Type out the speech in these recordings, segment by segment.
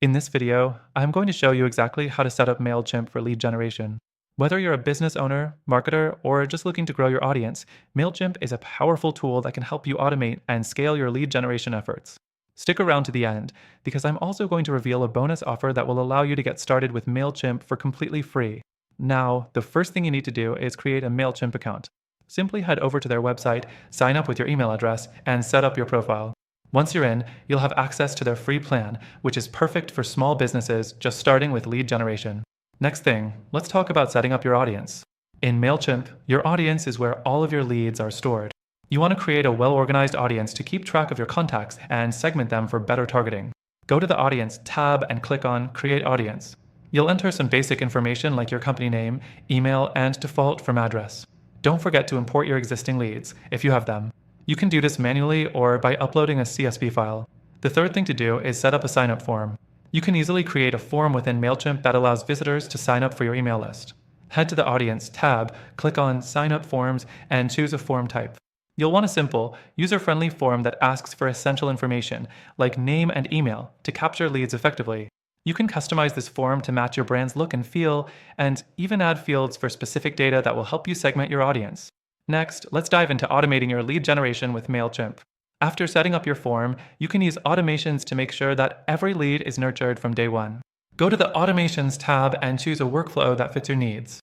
In this video, I'm going to show you exactly how to set up Mailchimp for lead generation. Whether you're a business owner, marketer, or just looking to grow your audience, Mailchimp is a powerful tool that can help you automate and scale your lead generation efforts. Stick around to the end, because I'm also going to reveal a bonus offer that will allow you to get started with Mailchimp for completely free. Now, the first thing you need to do is create a Mailchimp account. Simply head over to their website, sign up with your email address, and set up your profile. Once you're in, you'll have access to their free plan, which is perfect for small businesses just starting with lead generation. Next thing, let's talk about setting up your audience. In Mailchimp, your audience is where all of your leads are stored. You want to create a well-organized audience to keep track of your contacts and segment them for better targeting. Go to the Audience tab and click on Create Audience. You'll enter some basic information like your company name, email, and default from address. Don't forget to import your existing leads, if you have them. You can do this manually or by uploading a CSV file. The third thing to do is set up a sign-up form. You can easily create a form within Mailchimp that allows visitors to sign up for your email list. Head to the Audience tab, click on Sign Up Forms, and choose a form type. You'll want a simple, user-friendly form that asks for essential information, like name and email, to capture leads effectively. You can customize this form to match your brand's look and feel, and even add fields for specific data that will help you segment your audience. Next, let's dive into automating your lead generation with Mailchimp. After setting up your form, you can use automations to make sure that every lead is nurtured from day one. Go to the Automations tab and choose a workflow that fits your needs.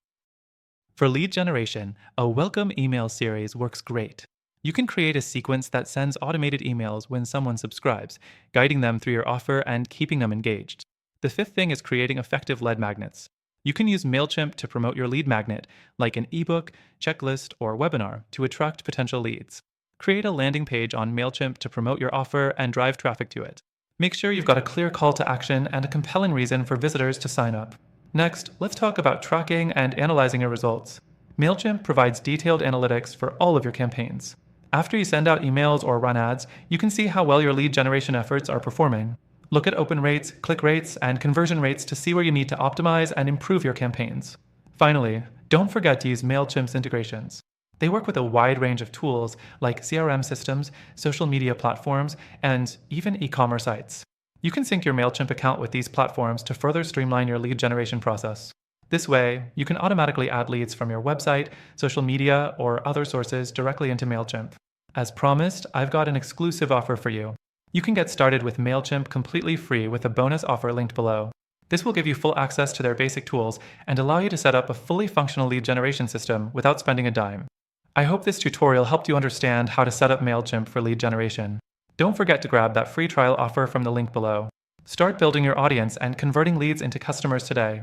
For lead generation, a welcome email series works great. You can create a sequence that sends automated emails when someone subscribes, guiding them through your offer and keeping them engaged. The fifth thing is creating effective lead magnets. You can use Mailchimp to promote your lead magnet, like an ebook, checklist, or webinar, to attract potential leads. Create a landing page on Mailchimp to promote your offer and drive traffic to it. Make sure you've got a clear call to action and a compelling reason for visitors to sign up. Next, let's talk about tracking and analyzing your results. Mailchimp provides detailed analytics for all of your campaigns. After you send out emails or run ads, you can see how well your lead generation efforts are performing. Look at open rates, click rates, and conversion rates to see where you need to optimize and improve your campaigns. Finally, don't forget to use Mailchimp's integrations. They work with a wide range of tools like CRM systems, social media platforms, and even e-commerce sites. You can sync your Mailchimp account with these platforms to further streamline your lead generation process. This way, you can automatically add leads from your website, social media, or other sources directly into Mailchimp. As promised, I've got an exclusive offer for you. You can get started with Mailchimp completely free with a bonus offer linked below. This will give you full access to their basic tools and allow you to set up a fully functional lead generation system without spending a dime. I hope this tutorial helped you understand how to set up Mailchimp for lead generation. Don't forget to grab that free trial offer from the link below. Start building your audience and converting leads into customers today.